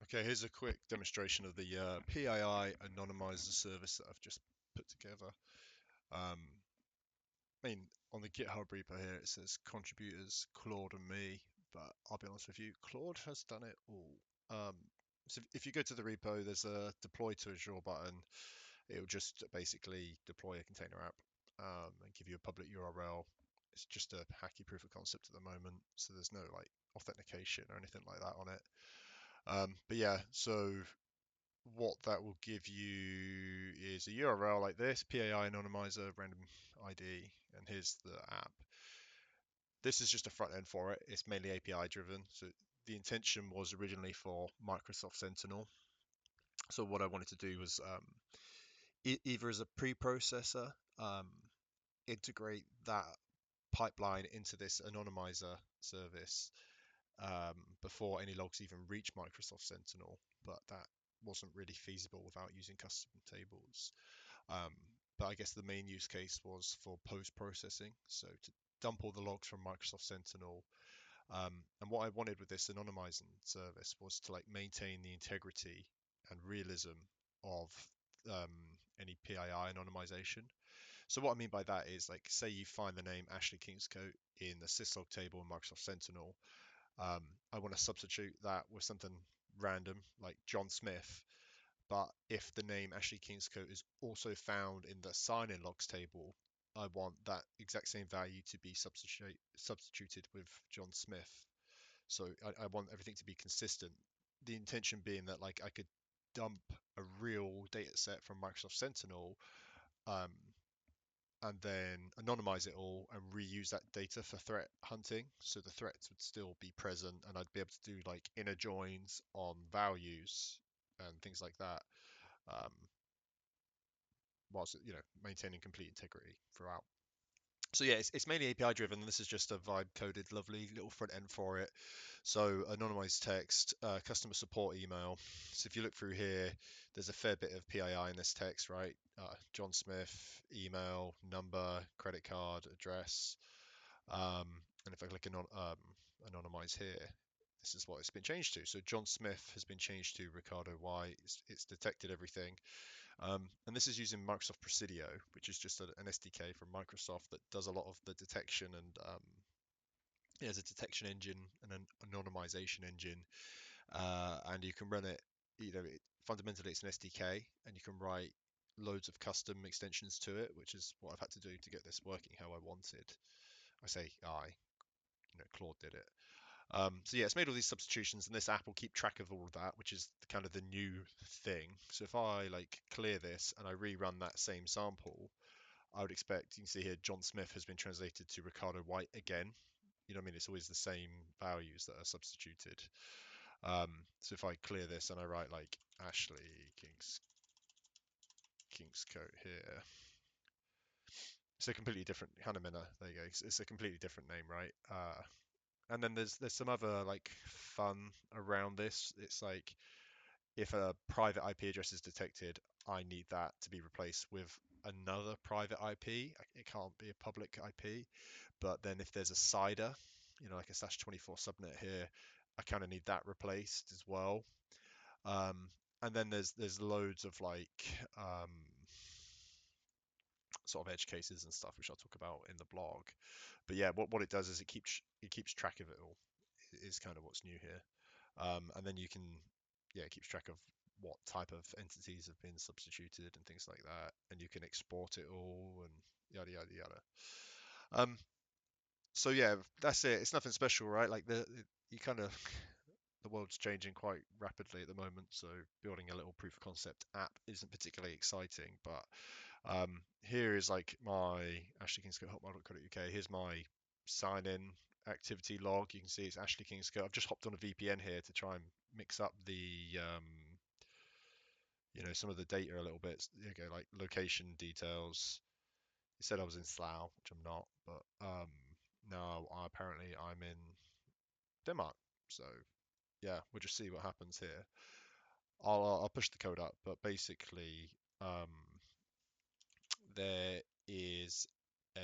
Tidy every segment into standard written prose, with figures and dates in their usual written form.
Okay, here's a quick demonstration of the PII anonymizer service that I've just put together. Um, I mean, on the GitHub repo here, it says contributors Claude and me, but I'll be honest with you, Claude has done it all. Um, so if you go to the repo, there's a deploy to Azure button. It'll just basically deploy a container app and give you a public URL. It's just a hacky proof of concept at the moment, so there's no like authentication or anything like that on it. But yeah, so what that will give you is a URL like this, PAI anonymizer, random ID, and here's the app. This is just a front end for it. It's mainly API driven. So the intention was originally for Microsoft Sentinel. So what I wanted to do was either as a preprocessor, um, integrate that pipeline into this anonymizer service before any logs even reach Microsoft Sentinel, but that wasn't really feasible without using custom tables. Um, but I guess the main use case was for post-processing, so to dump all the logs from Microsoft Sentinel. And what I wanted with this anonymizing service was to like maintain the integrity and realism of um, any PII anonymization. So what I mean by that is like, say you find the name Ashley Kingscote in the syslog table in Microsoft Sentinel. Um, I want to substitute that with something random like John Smith, but if the name Ashley Kingscote is also found in the sign-in logs table, I want that exact same value to be substituted with John Smith. So I want everything to be consistent. The intention being that like I could dump a real data set from Microsoft Sentinel, um, and then anonymize it all and reuse that data for threat hunting. So the threats would still be present, and I'd be able to do like inner joins on values and things like that. Um, whilst maintaining complete integrity throughout. So yeah, it's mainly API driven. This is just a vibe coded, lovely little front end for it. So anonymized text, customer support email. So if you look through here, there's a fair bit of PII in this text, right? John Smith, email, number, credit card, address. And if I click anonymize here, this is what it's been changed to. So John Smith has been changed to Ricardo Y. It's detected everything. And this is using Microsoft Presidio, which is just an SDK from Microsoft that does a lot of the detection and yeah, it's a detection engine and an anonymization engine, and you can run it. Fundamentally, it's an SDK, and you can write loads of custom extensions to it, which is what I've had to do to get this working how I wanted. I say Claude did it. So yeah, it's made all these substitutions, and this app will keep track of all of that, which is kind of the new thing. So if I like clear this and I rerun that same sample, I would expect, you can see here, John Smith has been translated to Ricardo White again. You know what I mean? It's always the same values that are substituted. So if I clear this and I write like Ashley Kingscote here, it's a completely different Hannah Minna. There you go. It's a completely different name, right? And then there's some other like fun around this. It's like if a private IP address is detected, I need that to be replaced with another private IP. It can't be a public IP. But then if there's a CIDR, like a /24 subnet here, I kind of need that replaced as well. And then there's loads of like sort of edge cases and stuff, which I'll talk about in the blog. But yeah, what it does is it keeps track of it all. Is kind of what's new here. And then you can, yeah, it keeps track of what type of entities have been substituted and things like that, and you can export it all and yada yada yada. So yeah, that's it. It's nothing special, right? Like you kind of the world's changing quite rapidly at the moment, so building a little proof of concept app isn't particularly exciting. But here is like my Ashley Kingscote hotmail.co.uk. Here's my sign in activity log. You can see it's Ashley Kingscote. I've just hopped on a VPN here to try and mix up the some of the data a little bit. There you go, like location details. It said I was in Slough, which I'm not, but now apparently I'm in Denmark. So yeah, we'll just see what happens here. I'll push the code up, but basically there is a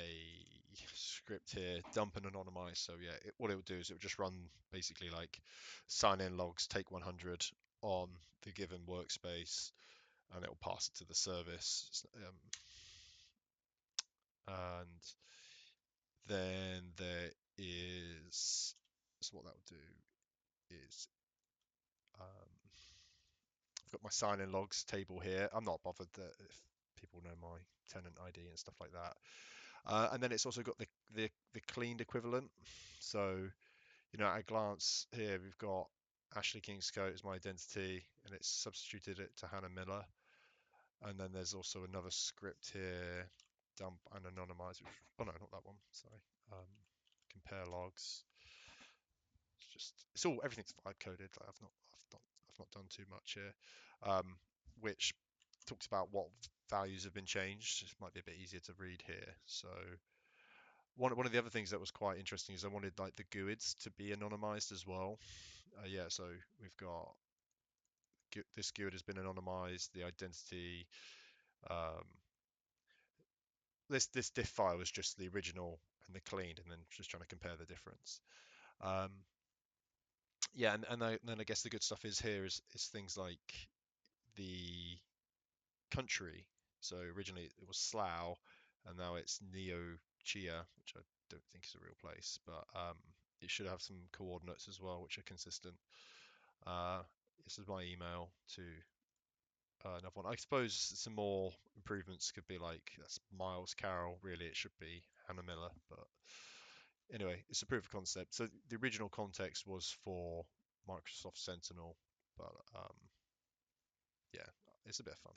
script here, dump and anonymize. So yeah, what it will do is it will just run basically like sign in logs, take 100 on the given workspace, and it will pass it to the service. And then there is, so what that will do is, um, I've got my sign-in logs table here. I'm not bothered that if people know my tenant ID and stuff like that. And then it's also got the cleaned equivalent. So, at a glance here, we've got Ashley Kingscote as my identity, and it's substituted it to Hannah Miller. And then there's also another script here, dump and anonymize, which, oh no, not that one, sorry. Compare logs. It's all, everything's vibe coded. Like I've not done too much here, which talks about what values have been changed. It might be a bit easier to read here. So one of the other things that was quite interesting is I wanted like the GUIDs to be anonymized as well. Yeah, so we've got this GUID has been anonymized, the identity. Um, this diff file was just the original and the cleaned, and then just trying to compare the difference. Um, yeah, and then I guess the good stuff is here is things like the country. So originally it was Slough, and now it's Neo-Chia, which I don't think is a real place, but it should have some coordinates as well, which are consistent. Uh, this is my email to another one. I suppose some more improvements could be like that's Miles Carroll. Really, it should be Hannah Miller, but anyway, it's a proof of concept. So the original context was for Microsoft Sentinel, but yeah, it's a bit of fun.